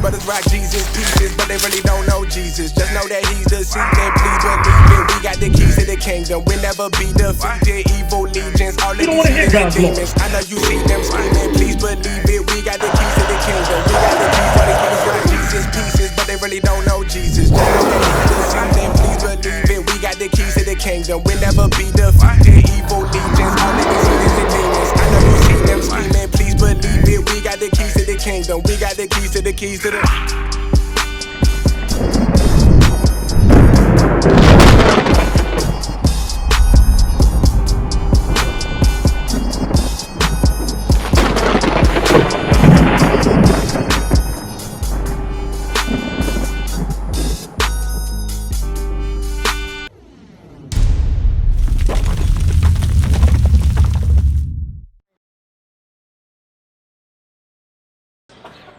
brothers rock Jesus pieces, but they really don't know Jesus. Just know that he's the seed and please believe it. We got the keys to the kingdom. We'll never be defeated. Evil legions, all of these demons. I know you see them screaming, please believe it. We got the keys to the kingdom. We got the keys for these brothers rock Jesus pieces, but they really don't know Jesus. Just know that he's the seed and please believe it. We got the keys to the kingdom. We'll never be defeated. Evil legions, all of these demons. I know you see them screaming, please believe it. We got the keys to the kingdom. We got the keys to the keys to the.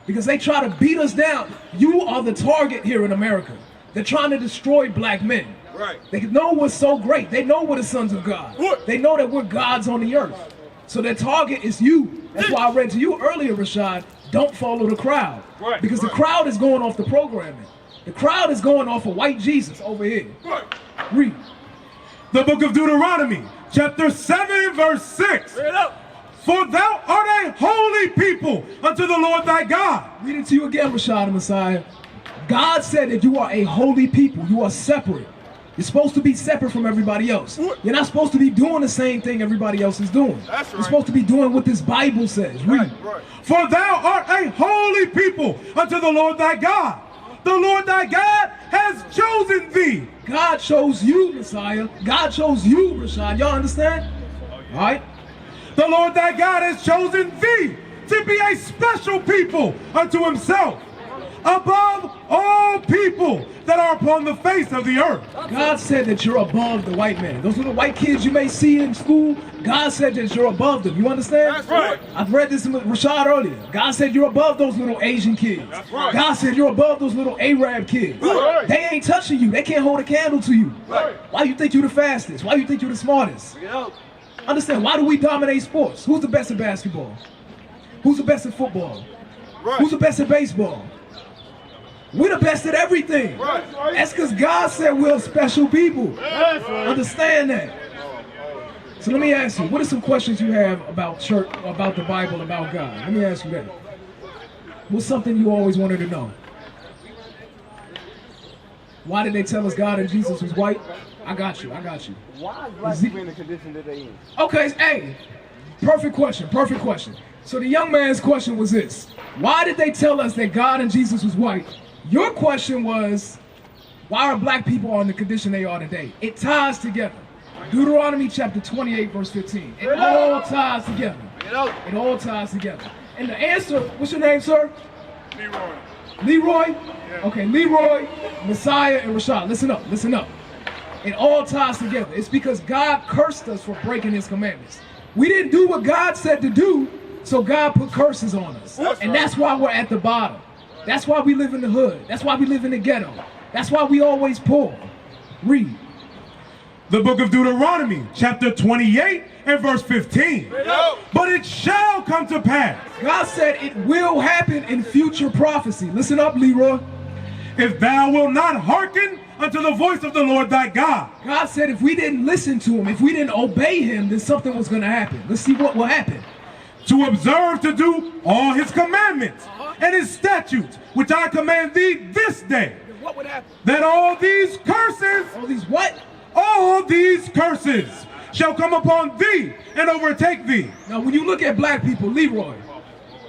Because they try to beat us down. You are the target here in America. They're trying to destroy black men. Right. They know what's so great. They know we're the sons of God. What? They know that we're gods on the earth. So their target is you. That's why I read to you earlier, Rashad, don't follow the crowd. Right. Because the crowd is going off the programming. The crowd is going off of white Jesus over here. Right. Read. The book of Deuteronomy, chapter 7, verse 6. Read it up. For thou art a holy people unto the Lord thy God. Read it to you again, Rashad Messiah. God said that you are a holy people. You are separate. You're supposed to be separate from everybody else. You're not supposed to be doing the same thing everybody else is doing. That's right. You're supposed to be doing what this Bible says. Read. Right. For thou art a holy people unto the Lord thy God. The Lord thy God has chosen thee. God chose you, Messiah. God chose you, Rashad. Y'all understand? All right? The Lord thy God has chosen thee to be a special people unto himself, above all people that are upon the face of the earth. God said that you're above the white man. Those little white kids you may see in school, God said that you're above them. You understand? That's right. I've read this with Rashad earlier. God said you're above those little Asian kids. That's right. God said you're above those little Arab kids. Right. They ain't touching you. They can't hold a candle to you. Right. Why you think you're the fastest? Why you think you're the smartest? Yeah. Understand, why do we dominate sports? Who's the best at basketball? Who's the best at football? Right. Who's the best at baseball? We're the best at everything. Right. That's because God said we're special people. That's right. Understand that. So let me ask you, what are some questions you have about church, about the Bible, about God? Let me ask you that. What's something you always wanted to know? Why did they tell us God and Jesus was white? I got you. Why is black people in the condition that they in? Okay, hey, perfect question. So the young man's question was this: why did they tell us that God and Jesus was white? Your question was, why are black people in the condition they are today? It ties together. Deuteronomy chapter 28, verse 15. It all ties together. It all ties together. And the answer, what's your name, sir? Leroy. Leroy? Yeah. Okay, Leroy, Messiah, and Rashad. Listen up. It all ties together. It's because God cursed us for breaking his commandments. We didn't do what God said to do, so God put curses on us. That's why we're at the bottom. That's why we live in the hood. That's why we live in the ghetto. That's why we always poor. Read. The book of Deuteronomy, chapter 28 and verse 15. But it shall come to pass. God said it will happen in future prophecy. Listen up, Leroy. If thou wilt not hearken unto the voice of the Lord thy God. God said if we didn't listen to him, if we didn't obey him, then something was going to happen. Let's see what will happen. To observe to do all his commandments and his statutes, which I command thee this day. What would happen? That all these curses, All these what? all these curses shall come upon thee and overtake thee. Now when you look at black people, Leroy,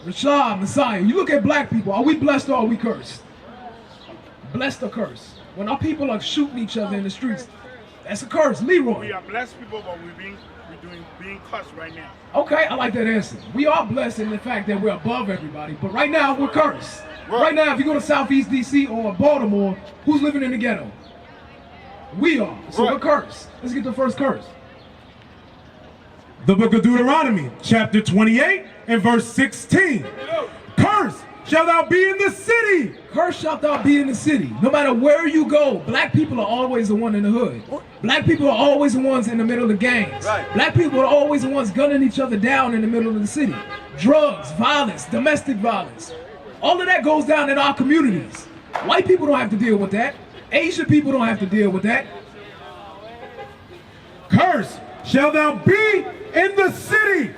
Rashad, Messiah, you look at black people, are we blessed or are we cursed? Blessed or cursed? When our people are shooting each other in the streets, that's a curse. Leroy. We are blessed people, but we're being cursed right now. Okay, I like that answer. We are blessed in the fact that we're above everybody, but right now we're cursed. Right now, if you go to Southeast DC or Baltimore, who's living in the ghetto? We are. So we're cursed. Let's get the first curse. The book of Deuteronomy, chapter 28 and verse 16. Cursed shalt thou be in the city. Cursed shalt thou be in the city. No matter where you go, black people are always the one in the hood. Black people are always the ones in the middle of the gangs. Black people are always the ones gunning each other down in the middle of the city. Drugs, violence, domestic violence. All of that goes down in our communities. White people don't have to deal with that. Asian people don't have to deal with that. Cursed shall thou be in the city,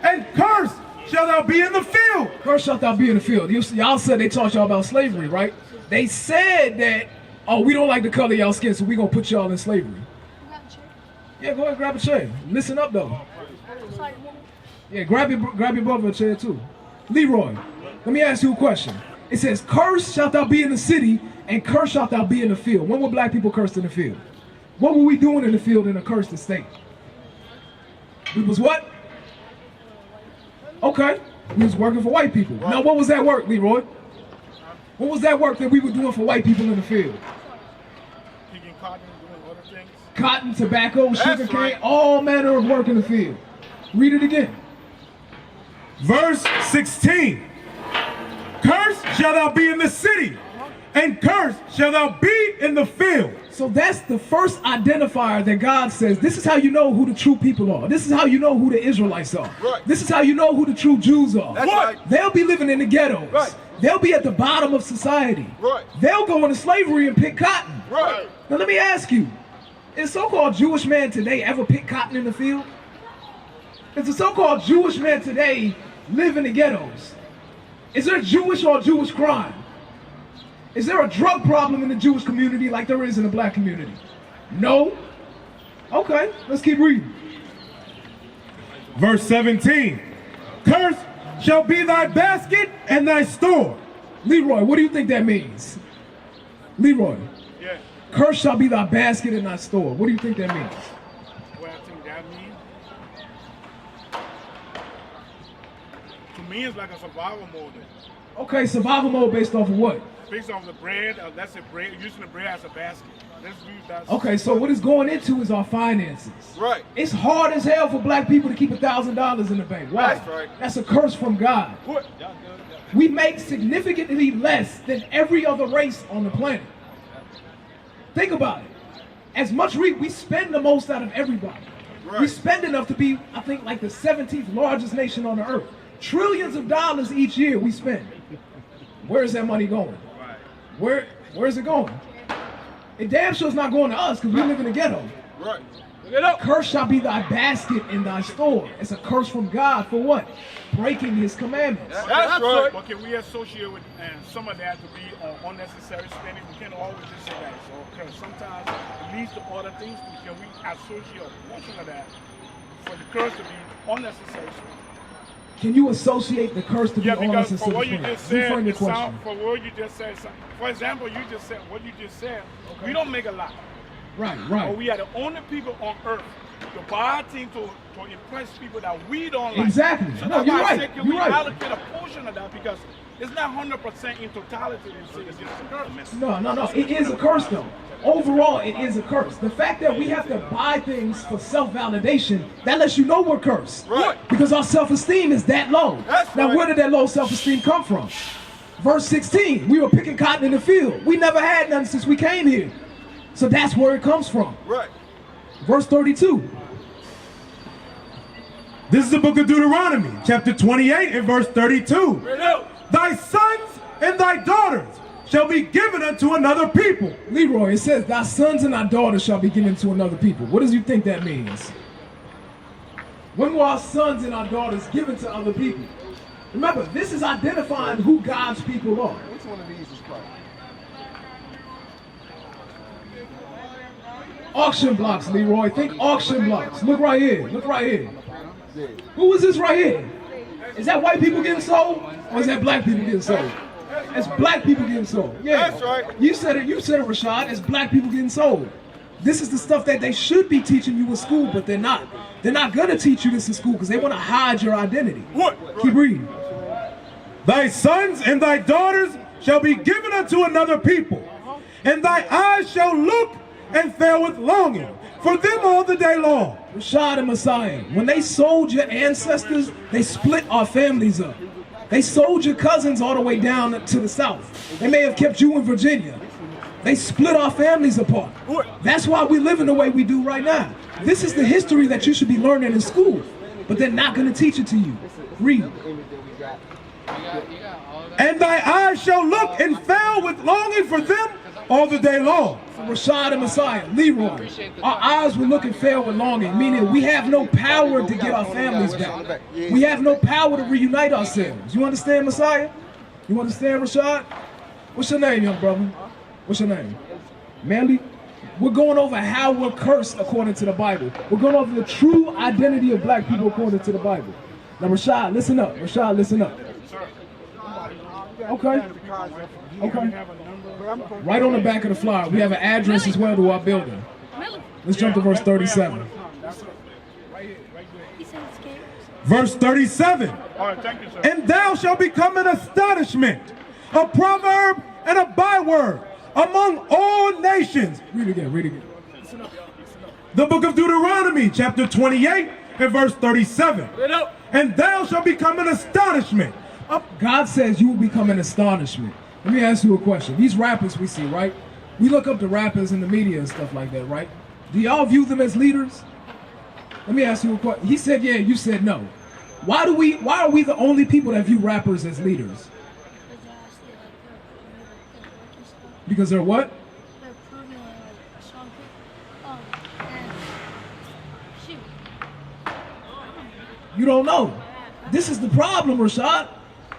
and cursed shall thou be in the field. Cursed shalt thou be in the field. Y'all said they taught y'all about slavery, right? They said that, oh, we don't like the color of y'all skin, so we're going to put y'all in slavery. Yeah, go ahead and grab a chair. Listen up, though. Yeah, grab your brother a chair, too. Leroy, let me ask you a question. It says, cursed shalt thou be in the city, and cursed shalt thou be in the field. When were black people cursed in the field? What were we doing in the field in a cursed state? We was what? Okay, we was working for white people. Now, what was that work, Leroy? What was that work that we were doing for white people in the field? Picking cotton, doing other things. Cotton, tobacco, sugar cane, all manner of work in the field. Read it again. Verse 16. Cursed shall thou be in the city, and cursed shall thou be in the field. So that's the first identifier that God says, this is how you know who the true people are. This is how you know who the Israelites are. Right. This is how you know who the true Jews are. That's right. They'll be living in the ghettos. Right. They'll be at the bottom of society. Right. They'll go into slavery and pick cotton. Right. Now let me ask you, is so-called Jewish man today ever pick cotton in the field? Does the so-called Jewish man today live in the ghettos? Is there Jewish or Jewish crime? Is there a drug problem in the Jewish community like there is in the black community? No? Okay, let's keep reading. Verse 17. Cursed shall be thy basket and thy store. Leroy, what do you think that means? Leroy, Yeah. cursed shall be thy basket and thy store. What do you think that means? What I think that means. To me, it's like a survival mode. Okay, survival mode based off of what? Based on the bread, let's say bread, using the bread as a basket. Let's use that. Okay, so what it's going into is our finances. Right. It's hard as hell for black people to keep $1,000 in the bank. Why? That's right. That's a curse from God. What? We make significantly less than every other race on the planet. Think about it. As much we spend the most out of everybody. Right. We spend enough to be, I think, like the 17th largest nation on the earth. Trillions of dollars each year we spend. Where is that money going? Right. Where's it going? It damn sure is not going to us because we live in the ghetto. Right. Cursed shall be thy basket and thy store. It's a curse from God for what? Breaking his commandments. That's right. But can we associate with some of that to be unnecessary spending? We can't always just say that. So, because sometimes it leads to other things. Can we associate a portion of that for the curse to be unnecessary spending? Can you associate the curse to be Yeah, because unnecessary? for what you just said, Reframe the it sound, question. for what you just said, for example, you just said what you just said. We don't make a lot. Right. But we are the only people on earth to buy things to impress people that we don't like. Exactly. So No, that's you're why I right. said, can You're we right. allocate a portion of that, because it's not 100% in totality that it's just a curse. No. It is a curse though. Overall, it is a curse. The fact that we have to buy things for self-validation, that lets you know we're cursed. Right. Because our self-esteem is that low. That's now, right. where did that low self-esteem come from? Verse 16, we were picking cotton in the field. We never had none since we came here. So that's where it comes from. Right. Verse 32. This is the book of Deuteronomy, chapter 28 and verse 32. Thy sons and thy daughters shall be given unto another people. Leroy, it says, thy sons and thy daughters shall be given to another people. What does you think that means? When were our sons and our daughters given to other people? Remember, this is identifying who God's people are. Which one of these is correct? Auction blocks, Leroy. Think auction blocks. Look right here. Look right here. Yeah. Who is this right here? Is that white people getting sold? Or is that black people getting sold? It's black people getting sold. Yeah. That's right. You said it, Rashad. It's black people getting sold. This is the stuff that they should be teaching you in school, but they're not. They're not going to teach you this in school because they want to hide your identity. What? Keep reading. Thy sons and thy daughters shall be given unto another people, and thy eyes shall look and fail with longing for them all the day long. Rashad and Messiah, when they sold your ancestors, they split our families up. They sold your cousins all the way down to the south. They may have kept you in Virginia. They split our families apart. That's why we live in the way we do right now. This is the history that you should be learning in school, but they're not going to teach it to you. Read. You got all that. And thy eyes shall look and fail with longing for them all the day long. Rashad and Messiah, Leroy, our eyes will look and fail with longing, meaning we have no power to get our families back. We have no power to reunite ourselves. You understand, Messiah? You understand, Rashad? What's your name, young brother? What's your name? Manly? We're going over how we're cursed according to the Bible. We're going over the true identity of black people according to the Bible. Now, Rashad, listen up. Rashad, listen up. Okay. Okay. Right on the back of the flyer, we have an address as well to our building. Let's jump to verse 37. Verse 37. All right, thank you, sir. And thou shalt become an astonishment, a proverb and a byword among all nations. Read it again, read it again. The book of Deuteronomy, chapter 28 and verse 37. And thou shalt become an astonishment. God says you will become an astonishment. Let me ask you a question. These rappers we see, right? We look up the rappers in the media and stuff like that, right? Do y'all view them as leaders? Let me ask you a question. He said yeah, you said no. Why are we the only people that view rappers as leaders? Because they're what? You don't know. This is the problem, Rashad.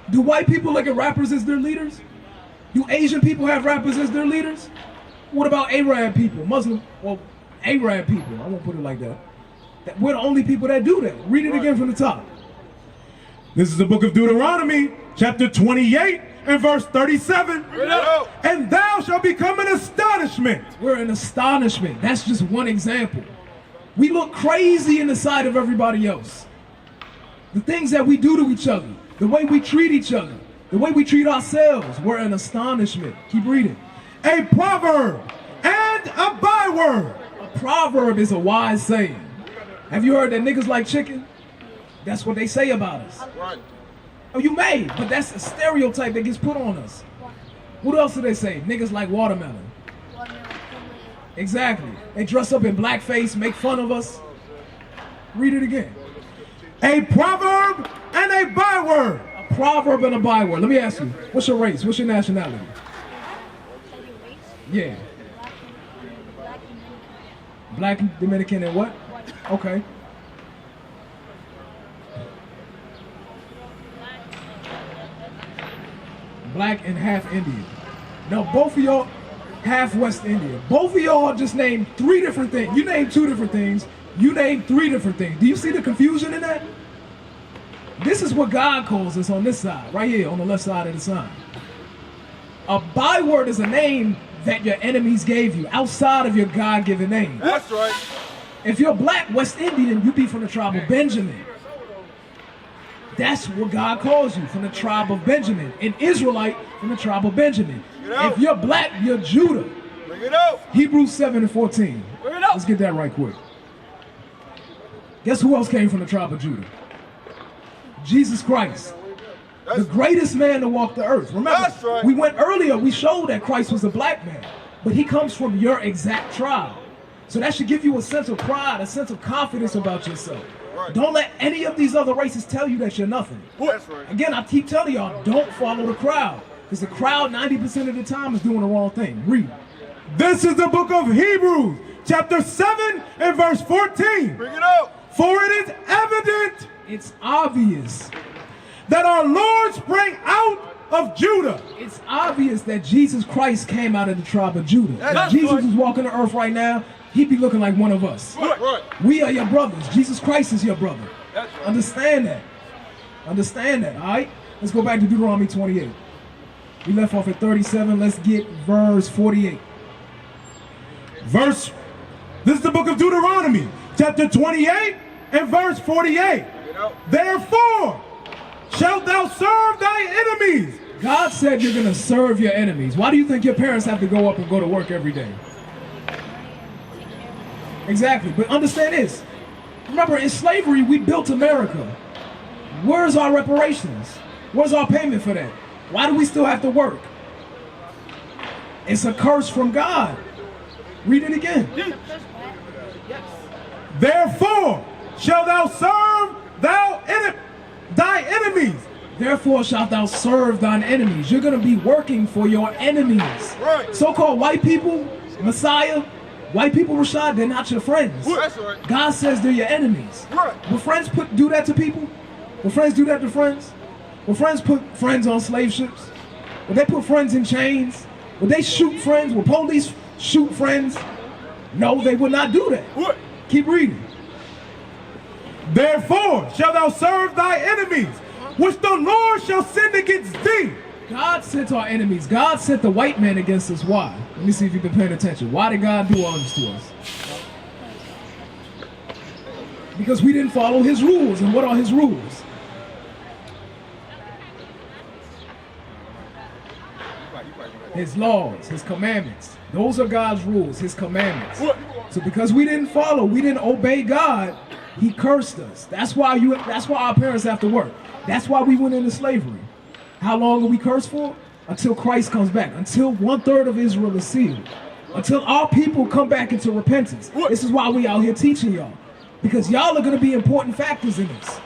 Do white people look at rappers as their leaders? Do Asian people have rappers as their leaders? What about Arab people, Muslim, well, Arab people, I won't put it like that. We're the only people that do that. Read it again from the top. This is the book of Deuteronomy, chapter 28 and verse 37. And thou shalt become an astonishment. We're an astonishment. That's just one example. We look crazy in the sight of everybody else. The things that we do to each other, the way we treat each other, the way we treat ourselves, we're an astonishment. Keep reading. A proverb and a byword. A proverb is a wise saying. Have you heard that niggas like chicken? That's what they say about us. Right. Oh, you may, but that's a stereotype that gets put on us. What else do they say? Niggas like watermelon. Exactly. They dress up in blackface, make fun of us. Read it again. A proverb and a byword. A proverb and a byword. Let me ask you, what's your race? What's your nationality? Yeah. Black, Dominican, and what? Okay. Black and half Indian. Now both of y'all half West Indian. Both of y'all just named 3 different things. You named 2 different things. You named 3 different things. Do you see the confusion in that? This is what God calls us on this side, right here on the left side of the sign. A byword is a name that your enemies gave you outside of your God-given name. That's right. If you're black West Indian, you be from the tribe of Benjamin. That's what God calls you, from the tribe of Benjamin. An Israelite from the tribe of Benjamin. If you're black, you're Judah. Bring it out. Hebrews 7 and 14. Let's get that right quick. Guess who else came from the tribe of Judah? Jesus Christ. The greatest man to walk the earth. Remember, That's right. we went earlier, we showed that Christ was a black man. But he comes from your exact tribe. So that should give you a sense of pride, a sense of confidence about yourself. Right. Don't let any of these other races tell you that you're nothing. That's right. Again, I keep telling y'all, don't follow the crowd. Because the crowd 90% of the time is doing the wrong thing. Read. This is the book of Hebrews, chapter 7 and verse 14. Bring it out. For it is evident It's obvious. that our Lord sprang out of Judah. It's obvious that Jesus Christ came out of the tribe of Judah. That's If Jesus right. was walking the earth right now, he'd be looking like one of us. Right. We are your brothers. Jesus Christ is your brother. That's right. Understand that. Understand that, all right? Let's go back to Deuteronomy 28. We left off at 37. Let's get verse 48. This is the book of Deuteronomy, chapter 28 and verse 48. Therefore shalt thou serve thy enemies. God said you're going to serve your enemies. Why do you think your parents have to go up and go to work every day? Exactly. But understand this. Remember, in slavery, we built America. Where's our reparations? Where's our payment for that? Why do we still have to work? It's a curse from God. Read it again. Therefore shalt thou serve thy enemies. Therefore shalt thou serve thine enemies. You're going to be working for your enemies. Right. So-called white people, Messiah, white people, Rashad, they're not your friends. That's right. God says they're your enemies. Right. Will friends do that to people? Will friends do that to friends? Will friends put friends on slave ships? Will they put friends in chains? Will they shoot friends? Will police shoot friends? No, they will not do that. What? Keep reading. Therefore shalt thou serve thy enemies, which the Lord shall send against thee. God sent our enemies. God sent the white man against us. Why? Let me see if you've been paying attention. Why did God do all this to us? Because we didn't follow his rules. And what are his rules? His laws, his commandments. Those are God's rules, his commandments. So because we didn't follow, we didn't obey God, he cursed us. That's why our parents have to work. That's why we went into slavery. How long are we cursed for? Until Christ comes back. Until 1/3 of Israel is sealed. Until our people come back into repentance. This is why we out here teaching y'all. Because y'all are going to be important factors in this.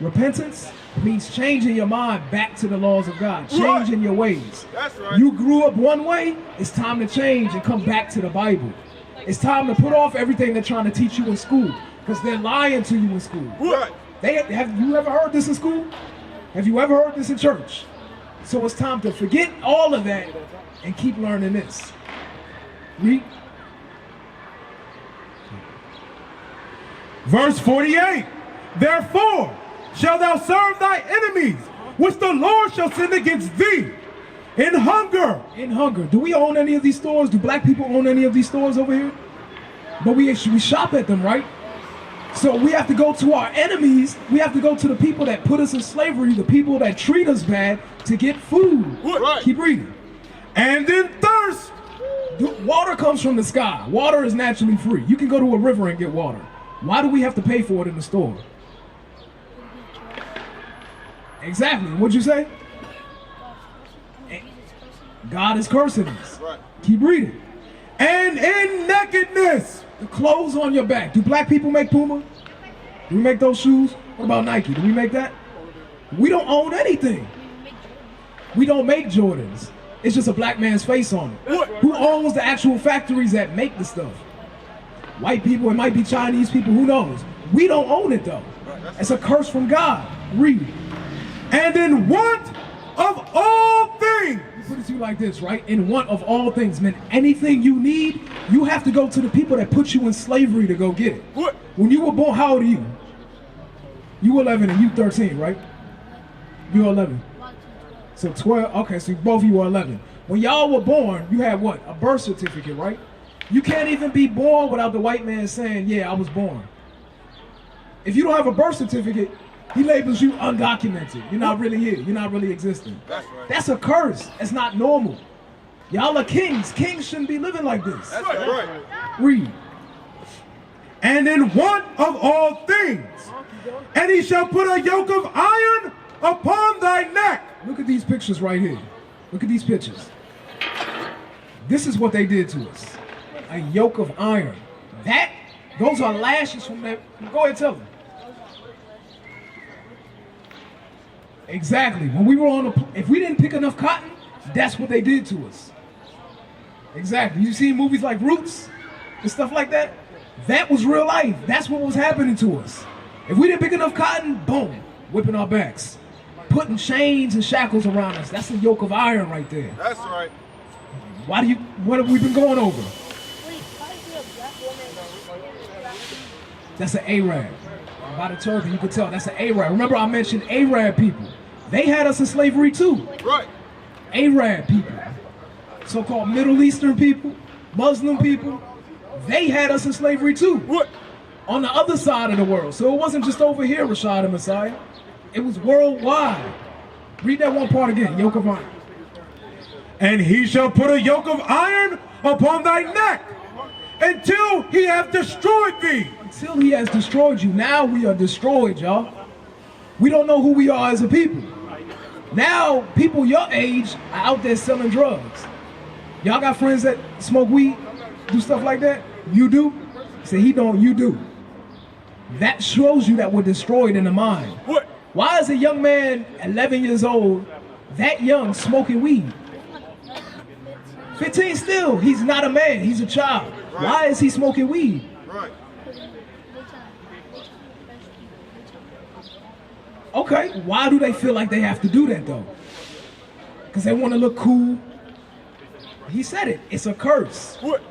Repentance means changing your mind back to the laws of God. Changing your ways. That's right. You grew up one way, it's time to change and come back to the Bible. It's time to put off everything they're trying to teach you in school. Because they're lying to you in school. Right. Have you ever heard this in school? Have you ever heard this in church? So it's time to forget all of that and keep learning this. Read. Verse 48. Therefore shalt thou serve thy enemies, which the Lord shall send against thee, in hunger. In hunger. Do we own any of these stores? Do black people own any of these stores over here? But we shop at them, right? So we have to go to our enemies. We have to go to the people that put us in slavery, the people that treat us bad, to get food. Right. Keep reading. And in thirst. Water comes from the sky. Water is naturally free. You can go to a river and get water. Why do we have to pay for it in the store? Exactly. What'd you say? God is cursing us. Right. Keep reading. And in nakedness. The clothes on your back. Do black people make Puma? Do we make those shoes? What about Nike? Do we make that? We don't own anything. We don't make Jordans. It's just a black man's face on it. Who owns the actual factories that make the stuff? White people, it might be Chinese people, who knows? We don't own it though. It's a curse from God. Read. And in want of all things. Put it to you like this, right? In want of all things, man. Anything you need, you have to go to the people that put you in slavery to go get it. What? When you were born, how old are you? You 11 and you 13, right? You're 11. So 12, okay, so both of you are 11. When y'all were born, you had what? A birth certificate, right? You can't even be born without the white man saying, yeah, I was born. If you don't have a birth certificate, he labels you undocumented. You're not really here. You're not really existing. That's right. That's a curse. It's not normal. Y'all are kings. Kings shouldn't be living like this. That's right. Read. And in want of all things. And he shall put a yoke of iron upon thy neck. Look at these pictures right here. Look at these pictures. This is what they did to us. A yoke of iron. Those are lashes from that. Go ahead, tell them. Exactly. When we were if we didn't pick enough cotton, that's what they did to us. Exactly. You see movies like Roots and stuff like that? That was real life. That's what was happening to us. If we didn't pick enough cotton, boom, whipping our backs. Putting chains and shackles around us. That's a yoke of iron right there. That's right. What have we been going over? That's an Arab. By the turban, you could tell that's an Arab. Remember I mentioned Arab people. They had us in slavery too. Right. Arab people, so-called Middle Eastern people, Muslim people, they had us in slavery too. What? On the other side of the world. So it wasn't just over here, Rashad and Messiah. It was worldwide. Read that one part again, yoke of iron. And he shall put a yoke of iron upon thy neck until he hath destroyed thee. Until he has destroyed you. Now we are destroyed, y'all. We don't know who we are as a people. Now, people your age are out there selling drugs. Y'all got friends that smoke weed, do stuff like that? You do? Say he don't, you do. That shows you that we're destroyed in the mind. What? Why is a young man 11 years old, that young, smoking weed? 15 still, he's not a man, he's a child. Right. Why is he smoking weed? Right. Okay, why do they feel like they have to do that though? Because they want to look cool. He said it, it's a curse. What?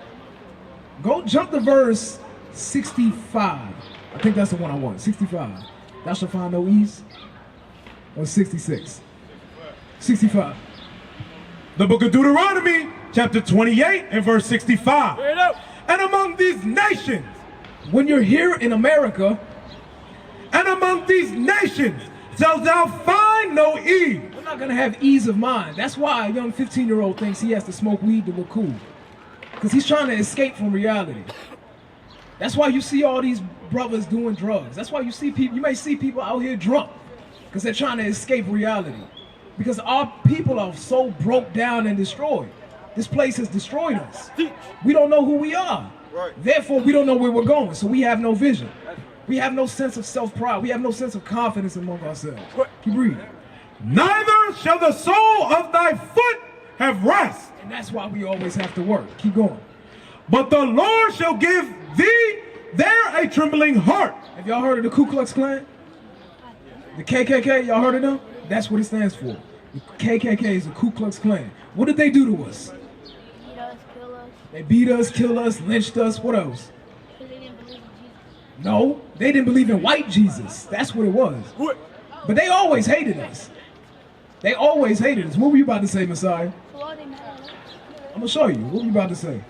Go jump to verse 65. I think that's the one I want, 65. Thou shalt find no ease. Or 66. 65. The book of Deuteronomy, chapter 28 and verse 65. Straight up. And among these nations, When you're here in America, and among these nations shalt thou find no ease. we're not gonna have ease of mind. That's why a young 15-year-old thinks he has to smoke weed to look cool. Because he's trying to escape from reality. That's why you see all these brothers doing drugs. That's why you see people, you may see people out here drunk. Because they're trying to escape reality. Because our people are so broke down and destroyed. This place has destroyed us. We don't know who we are. Right. Therefore, we don't know where we're going. So we have no vision. We have no sense of self-pride. We have no sense of confidence among ourselves. Keep reading. Neither shall the sole of thy foot have rest, And that's why we always have to work. Keep going. but the Lord shall give thee there a trembling heart. Have y'all heard of the Ku Klux Klan? The KKK, y'all heard of them? That's what it stands for. The KKK is the Ku Klux Klan. What did they do to us? Beat us, kill us, They beat us, killed us, lynched us. What else? because they didn't believe in Jesus. No, they didn't believe in white Jesus. That's what it was. What? But they always hated us. They always hated us. What were you about to say, Messiah? So why they mad at us? I'm going to show you. What were you about to say?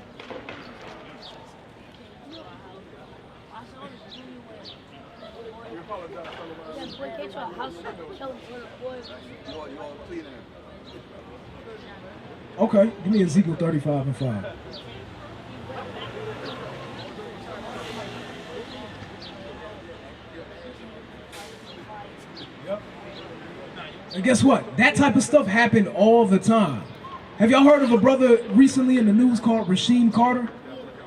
Yeah, boy came to our house, showed us where the boy was. You all cleaning it. Okay, give me Ezekiel 35 and 5. And guess what? That type of stuff happened all the time. Have y'all heard of a brother recently in the news called Rasheem Carter?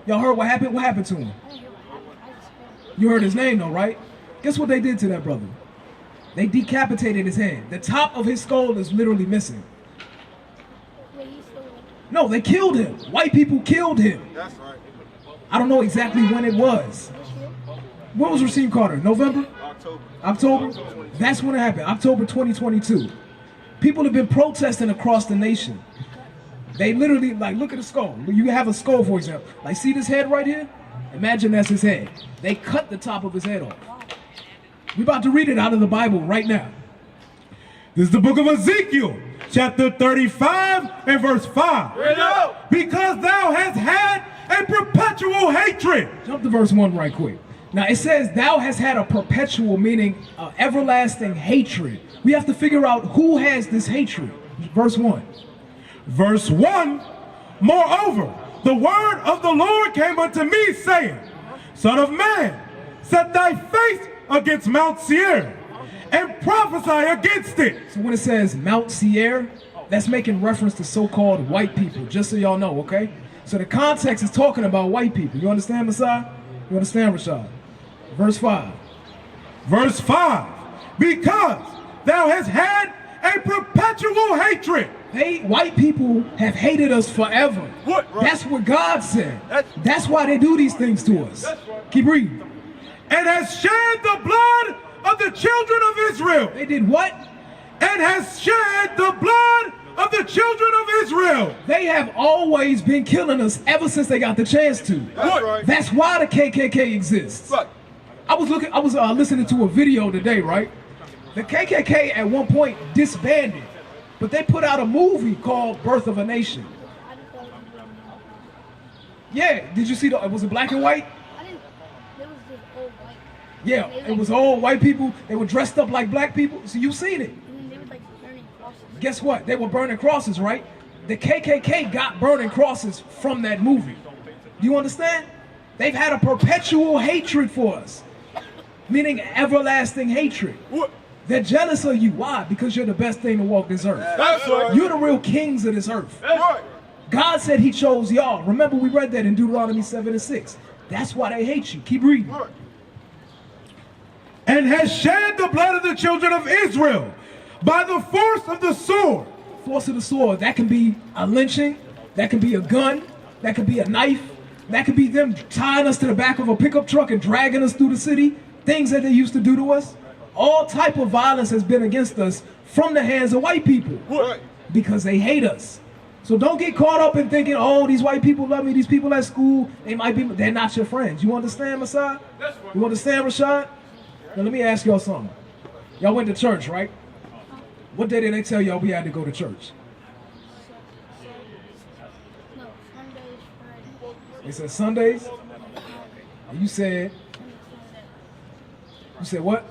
Y'all heard what happened? What happened to him? I didn't hear what happened. I just heard. You heard his name though, right? Guess what they did to that brother? They decapitated his head. The top of his skull is literally missing. Wait, he's still alive. No, they killed him. White people killed him. That's right. I don't know exactly when it was. This year? When was Rasheem Carter? November? October. October? That's when it happened. October 2022. People have been protesting across the nation. They literally, like, look at the skull. You have a skull, for example. Like, see this head right here? Imagine that's his head. They cut the top of his head off. We're about to read it out of the Bible right now. This is the book of Ezekiel, chapter 35 and verse 5. Straight up. Because thou hast had a perpetual hatred. Jump to verse 1 right quick. Now it says, thou hast had a perpetual, meaning everlasting hatred. We have to figure out who has this hatred. Verse 1. Verse 1, moreover, the word of the Lord came unto me, saying, Son of man, set thy face against Mount Seir, and prophesy against it. So when it says Mount Seir, that's making reference to so-called white people, just so y'all know, okay? So the context is talking about white people. You understand, Messiah? You understand, Rashad? Verse 5. Verse 5, because thou hast had a perpetual hatred. White people have hated us forever. What? That's what God said. That's why they do these things to us. Keep reading. And has shed the blood of the children of Israel. They did what? And has shed the blood of the children of Israel. They have always been killing us ever since they got the chance to. That's right. That's why the KKK exists. Right. I was listening to a video today, right? The KKK at one point disbanded, but they put out a movie called Birth of a Nation. I just thought it was real. Yeah, did you see was it black and white? I didn't. It was just old white. Yeah, it was all white people. They were dressed up like black people. So you've seen it. And then they were like burning crosses. Guess what? They were burning crosses, right? The KKK got burning crosses from that movie. Do you understand? They've had a perpetual hatred for us, meaning everlasting hatred. What? They're jealous of you. Why? Because you're the best thing to walk this earth. That's right. You're the real kings of this earth. That's right. God said he chose y'all. Remember, we read that in Deuteronomy 7 and 6. That's why they hate you. Keep reading. Right. and has shed the blood of the children of Israel by the force of the sword. Force of the sword, that can be a lynching, that can be a gun, that could be a knife, that could be them tying us to the back of a pickup truck and dragging us through the city, things that they used to do to us. All type of violence has been against us from the hands of white people because they hate us. So don't get caught up in thinking, oh, these white people love me, these people at school, they're not your friends. You understand, Masai? You understand, Rashad? Now let me ask y'all something. Y'all went to church, right? What day did they tell y'all we had to go to church? No, Sundays, Fridays. They said Sundays? And you said what?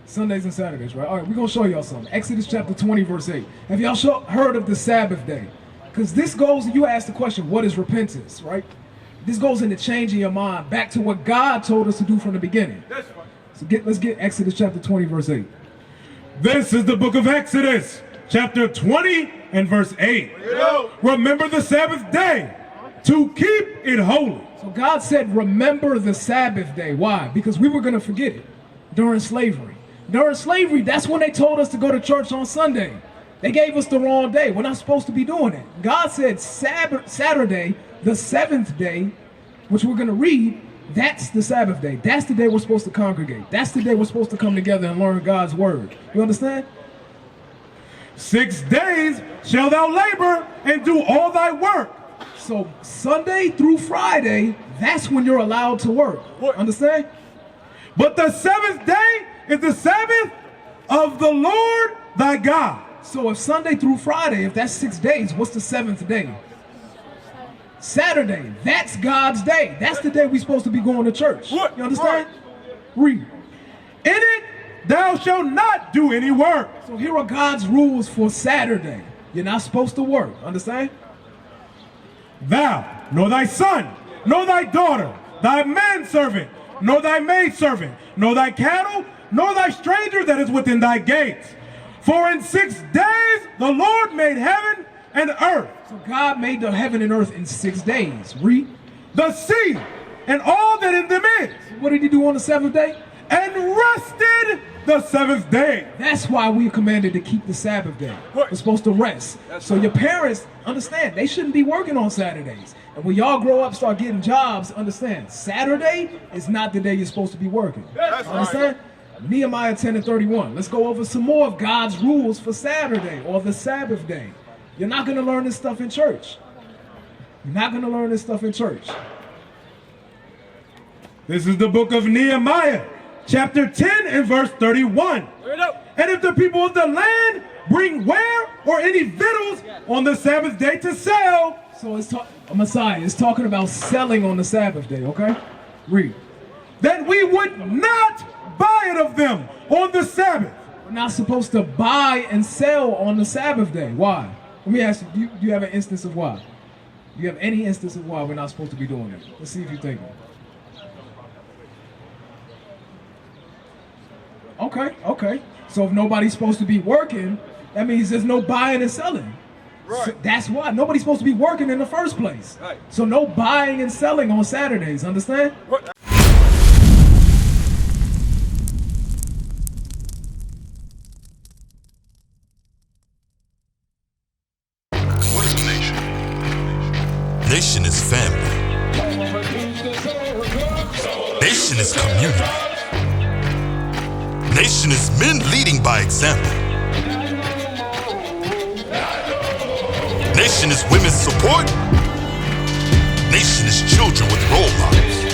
Sundays and Saturdays, right? All right, we're going to show y'all something. Exodus chapter 20, verse 8. Have y'all heard of the Sabbath day? Because this goes, you ask the question, what is repentance, right? This goes into changing your mind back to what God told us to do from the beginning. So let's get Exodus chapter 20, verse 8. This is the book of Exodus, chapter 20 and verse 8. Remember the Sabbath day to keep it holy. So God said, remember the Sabbath day. Why? Because we were going to forget it during slavery. During slavery, that's when they told us to go to church on Sunday. They gave us the wrong day. We're not supposed to be doing it. God said Saturday, the seventh day, which we're going to read, that's the Sabbath day. That's the day we're supposed to congregate. That's the day we're supposed to come together and learn God's word. You understand? 6 days shall thou labor and do all thy work. So Sunday through Friday, that's when you're allowed to work. Understand? But the seventh day is the Sabbath of the Lord thy God. So if Sunday through Friday, if that's 6 days, what's the seventh day? Saturday. That's God's day. That's the day we're supposed to be going to church. You understand? Read. In it thou shalt not do any work. So here are God's rules for Saturday. You're not supposed to work. Understand? Thou, nor thy son, nor thy daughter, thy manservant, nor thy maidservant, nor thy cattle, nor thy stranger that is within thy gates. For in 6 days the Lord made heaven and earth. So God made the heaven and earth in 6 days. Read. The sea and all that in them is. What did he do on the seventh day? And rested the seventh day. That's why we are commanded to keep the Sabbath day. We're supposed to rest. So your parents, understand, they shouldn't be working on Saturdays. And when y'all grow up, start getting jobs, understand, Saturday is not the day you're supposed to be working. Understand? Nehemiah 10 and 31. Let's go over some more of God's rules for Saturday or the Sabbath day. You're not going to learn this stuff in church. You're not going to learn this stuff in church. This is the book of Nehemiah, chapter 10 and verse 31. And if the people of the land bring ware or any victuals on the Sabbath day to sell. So it's Messiah is talking about selling on the Sabbath day, okay? Read. That we would not buy it of them on the Sabbath. We're not supposed to buy and sell on the Sabbath day. Why? Let me ask you, do you have an instance of why? Do you have any instance of why we're not supposed to be doing it? Let's see if you think of it. Okay. So if nobody's supposed to be working, that means there's no buying and selling. Right. So that's why. Nobody's supposed to be working in the first place. Right. So no buying and selling on Saturdays, understand? What? What is a nation? Nation is family. Nation is community. Nation is men leading by example. Nation is women's support. Nation is children with role models.